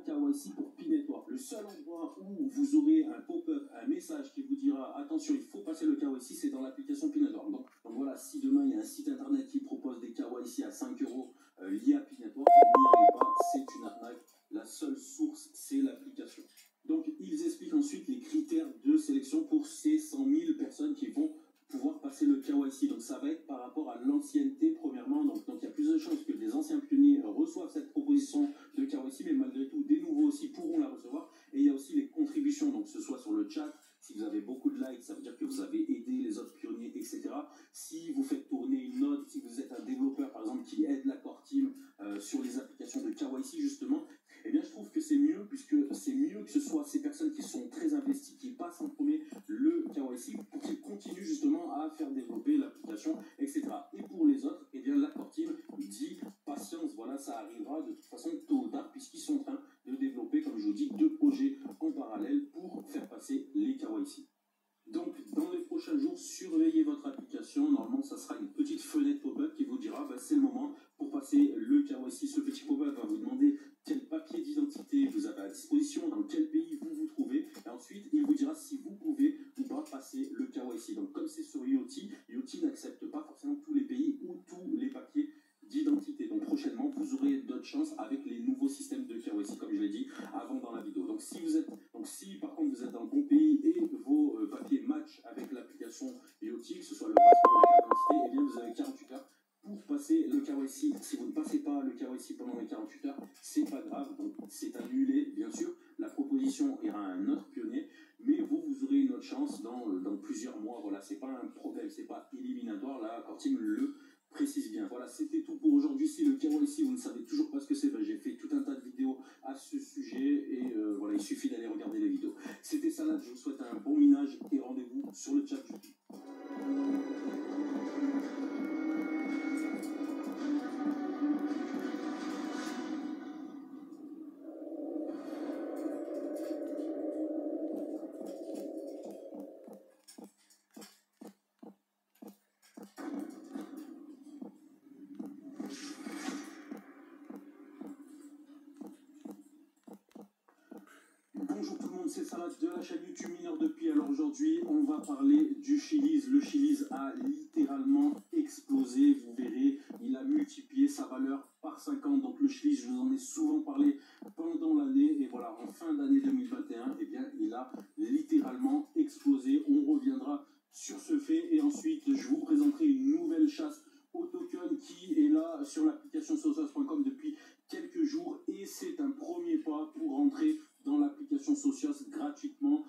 KYC pour Pinetwork, le seul endroit où vous aurez un pop-up, un message qui vous dira attention, il faut passer le KYC, c'est dans l'application Pinetwork. Donc voilà, si demain il y a un site internet qui propose des KYC à 5 euros liés à Pinetwork, n'y allez pas, c'est une arnaque. La seule source, c'est l'application. Donc ils expliquent ensuite les critères de sélection pour ces 100 000 personnes qui vont pouvoir passer le KYC. Donc ça va être par rapport à l'ancienneté premièrement. Donc il y a plus de chances que des anciens pionniers reçoivent cette proposition de KYC, mais malgré tout, des nouveaux aussi pourront la recevoir. Et il y a aussi les contributions, donc que ce soit sur le chat, si vous avez beaucoup de likes, ça veut dire que vous avez aidé les autres pionniers, etc. Si vous faites tourner une note, si vous êtes un développeur par exemple qui aide la core team sur les applications de KYC justement, eh bien je trouve que c'est mieux, puisque c'est mieux que ce soit ces personnes qui sont très investies, qui passent en premier le KYC pour qu'ils continuent justement à faire développer l'application, etc. Et pour les autres, eh bien la core team dit patience, voilà, ça arrivera de toute façon tôt ou tard, puisqu'ils sont en train de développer, comme je vous dis, 2 projets en parallèle pour faire passer les KYC. Donc, dans les prochains jours, surveillez votre application. Normalement, ça sera une petite fenêtre pop-up qui vous dira c'est le moment pour passer le KYC. Ce petit pop-up va vous demander quel papier d'identité vous avez à disposition, dans quel pays vous vous trouvez. Et ensuite, il vous dira si vous pouvez ou pas passer le KYC. Donc, comme c'est sur Yoti, Yoti n'accepte pas forcément tous les pays ou tous les papiers d'identité. Donc prochainement, vous aurez d'autres chances avec les nouveaux systèmes de KYC, comme je l'ai dit avant dans la vidéo. Donc si par contre vous êtes dans le bon pays et vos papiers matchent avec l'application Yoti, que ce soit le passeport ou la carte d'identité, eh bien vous avez 48 heures pour passer le KYC. Si vous ne passez pas le KYC pendant les 48 heures, c'est pas grave, donc c'est annulé bien sûr. La proposition ira à un autre pionnier, mais vous aurez une autre chance dans plusieurs mois. Voilà, c'est pas un problème, c'est pas éliminatoire. Là, Cortim le précise bien. Voilà, c'était tout pour aujourd'hui. Si le KYC, vous ne savez toujours pas ce que c'est, j'ai fait tout un tas de vidéos à ce sujet et voilà, il suffit d'aller regarder les vidéos. C'était Salade, je vous souhaite un bon minage et rendez-vous sur le chat YouTube. Bonjour tout le monde, c'est Salade de la chaîne YouTube Mineur depuis. Alors aujourd'hui, on va parler du Chiliz. Le Chiliz a littéralement explosé, vous verrez, il a multiplié sa valeur par 50. Donc le Chiliz, je vous en ai souvent parlé pendant l'année. Et voilà, en fin d'année 2021, eh bien, il a littéralement explosé. On reviendra sur ce fait et ensuite, je vous présenterai une nouvelle chasse au token qui est là sur l'application socios.com depuis quelques jours. Et c'est un premier pas pour rentrer dans l'application Socios gratuitement.